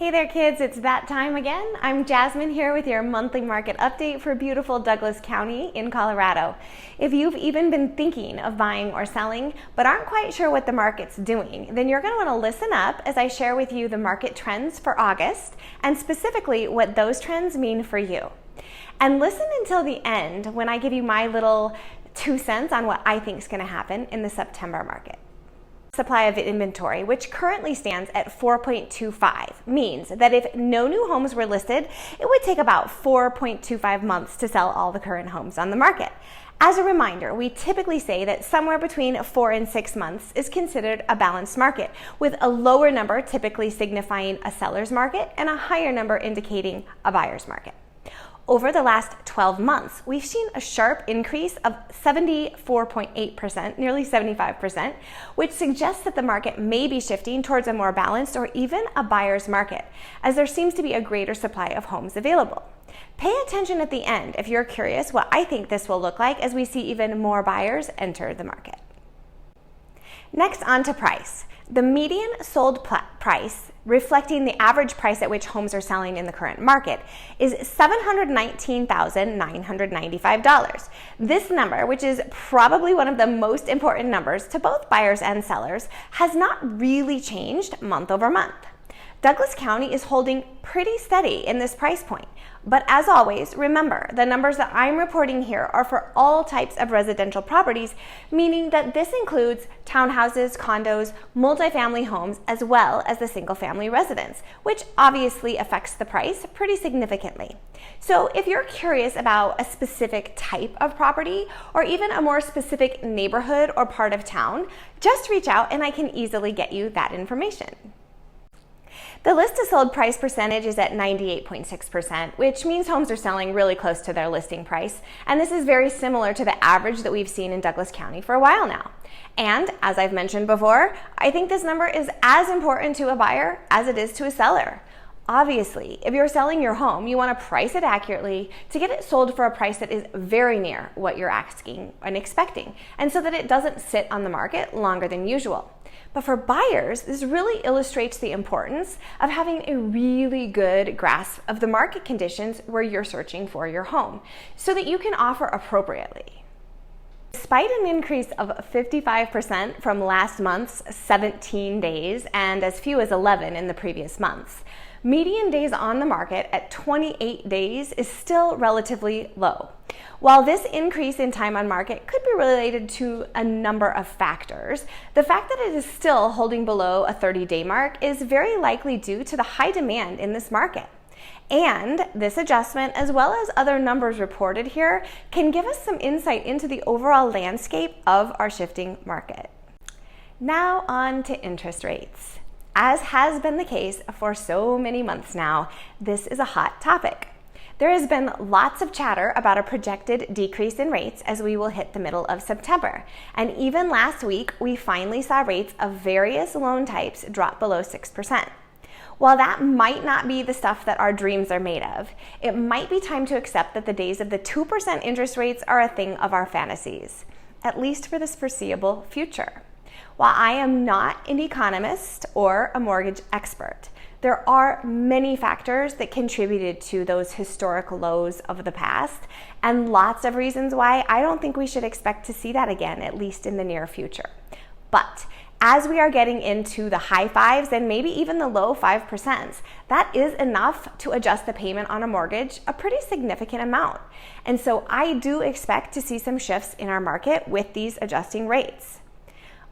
Hey there kids, it's that time again. I'm Jasmine here with your monthly market update for beautiful Douglas County in Colorado. If you've even been thinking of buying or selling but aren't quite sure what the market's doing, then you're going to want to listen up as I share with you the market trends for August and specifically what those trends mean for you. And listen until the end when I give you my little 2 cents on what I think is going to happen in the September market. Supply of inventory, which currently stands at 4.25, means that if no new homes were listed, it would take about 4.25 months to sell all the current homes on the market. As a reminder, we typically say that somewhere between 4 and 6 months is considered a balanced market, with a lower number typically signifying a seller's market and a higher number indicating a buyer's market. Over the last 12 months, we've seen a sharp increase of 74.8%, nearly 75%, which suggests that the market may be shifting towards a more balanced or even a buyer's market, as there seems to be a greater supply of homes available. Pay attention at the end if you're curious what I think this will look like as we see even more buyers enter the market. Next, on to price. The median sold price, reflecting the average price at which homes are selling in the current market, is $719,995. This number, which is probably one of the most important numbers to both buyers and sellers, has not really changed month over month. Douglas County is holding pretty steady in this price point. But as always, remember, the numbers that I'm reporting here are for all types of residential properties, meaning that this includes townhouses, condos, multifamily homes, as well as the single-family residence, which obviously affects the price pretty significantly. So if you're curious about a specific type of property or even a more specific neighborhood or part of town, just reach out and I can easily get you that information. The list to sold price percentage is at 98.6%, which means homes are selling really close to their listing price. And this is very similar to the average that we've seen in Douglas County for a while now. And as I've mentioned before, I think this number is as important to a buyer as it is to a seller. Obviously, if you're selling your home, you want to price it accurately to get it sold for a price that is very near what you're asking and expecting, and so that it doesn't sit on the market longer than usual. But for buyers, this really illustrates the importance of having a really good grasp of the market conditions where you're searching for your home so that you can offer appropriately. Despite an increase of 55% from last month's 17 days and as few as 11 in the previous months, median days on the market at 28 days is still relatively low. While this increase in time on market could be related to a number of factors, the fact that it is still holding below a 30-day mark is very likely due to the high demand in this market. And this adjustment, as well as other numbers reported here, can give us some insight into the overall landscape of our shifting market. Now on to interest rates. As has been the case for so many months now, this is a hot topic. There has been lots of chatter about a projected decrease in rates as we will hit the middle of September. And even last week, we finally saw rates of various loan types drop below 6%. While that might not be the stuff that our dreams are made of, it might be time to accept that the days of the 2% interest rates are a thing of our fantasies, at least for this foreseeable future. While I am not an economist or a mortgage expert, there are many factors that contributed to those historic lows of the past, and lots of reasons why I don't think we should expect to see that again, at least in the near future. But as we are getting into the high fives and maybe even the low 5%, that is enough to adjust the payment on a mortgage a pretty significant amount. And so I do expect to see some shifts in our market with these adjusting rates.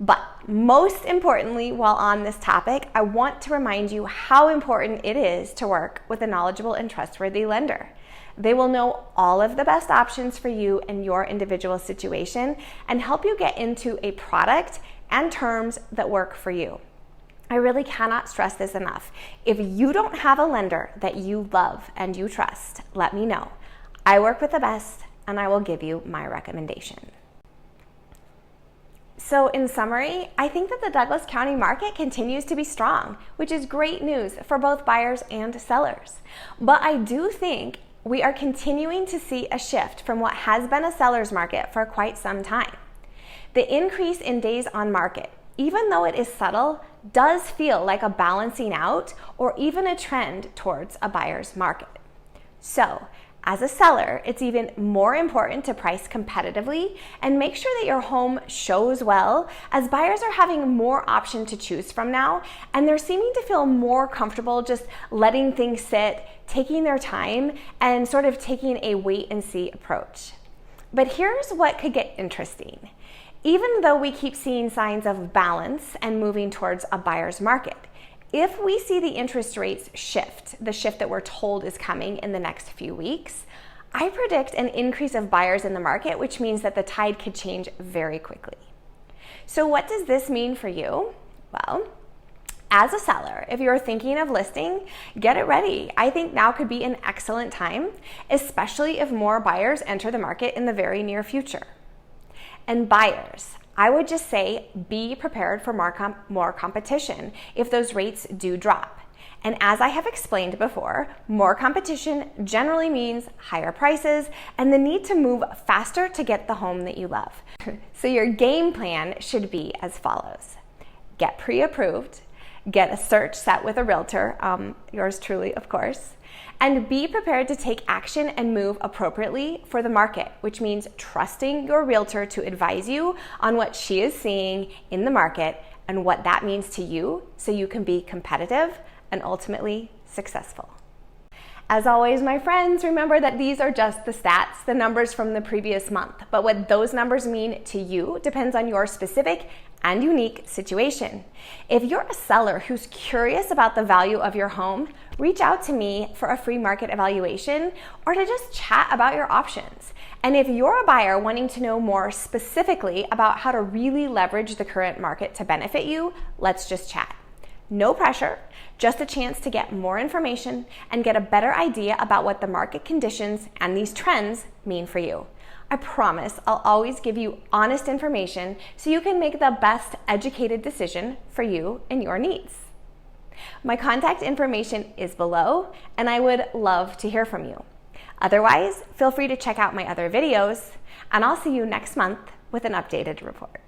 But most importantly, while on this topic, I want to remind you how important it is to work with a knowledgeable and trustworthy lender. They will know all of the best options for you and your individual situation and help you get into a product and terms that work for you. I really cannot stress this enough. If you don't have a lender that you love and you trust, let me know. I work with the best and I will give you my recommendation. So in summary, I think that the Douglas County market continues to be strong, which is great news for both buyers and sellers. But I do think we are continuing to see a shift from what has been a seller's market for quite some time. The increase in days on market, even though it is subtle, does feel like a balancing out or even a trend towards a buyer's market. So, as a seller, it's even more important to price competitively and make sure that your home shows well, as buyers are having more option to choose from now, and they're seeming to feel more comfortable just letting things sit, taking their time, and sort of taking a wait and see approach. But here's what could get interesting. Even though we keep seeing signs of balance and moving towards a buyer's market, if we see the interest rates shift, the shift that we're told is coming in the next few weeks, I predict an increase of buyers in the market, which means that the tide could change very quickly. So what does this mean for you? Well, as a seller, if you're thinking of listing, get it ready. I think now could be an excellent time, especially if more buyers enter the market in the very near future. And buyers, I would just say be prepared for more competition if those rates do drop. And as I have explained before, more competition generally means higher prices and the need to move faster to get the home that you love. So your game plan should be as follows. Get pre-approved, get a search set with a realtor, yours truly, of course, and be prepared to take action and move appropriately for the market, which means trusting your realtor to advise you on what she is seeing in the market and what that means to you so you can be competitive and ultimately successful. As always, my friends, remember that these are just the stats, the numbers from the previous month, but what those numbers mean to you depends on your specific and unique situation. If you're a seller who's curious about the value of your home, reach out to me for a free market evaluation or to just chat about your options. And if you're a buyer wanting to know more specifically about how to really leverage the current market to benefit you, let's just chat. No pressure, just a chance to get more information and get a better idea about what the market conditions and these trends mean for you. I promise I'll always give you honest information so you can make the best educated decision for you and your needs. My contact information is below, and I would love to hear from you. Otherwise, feel free to check out my other videos, and I'll see you next month with an updated report.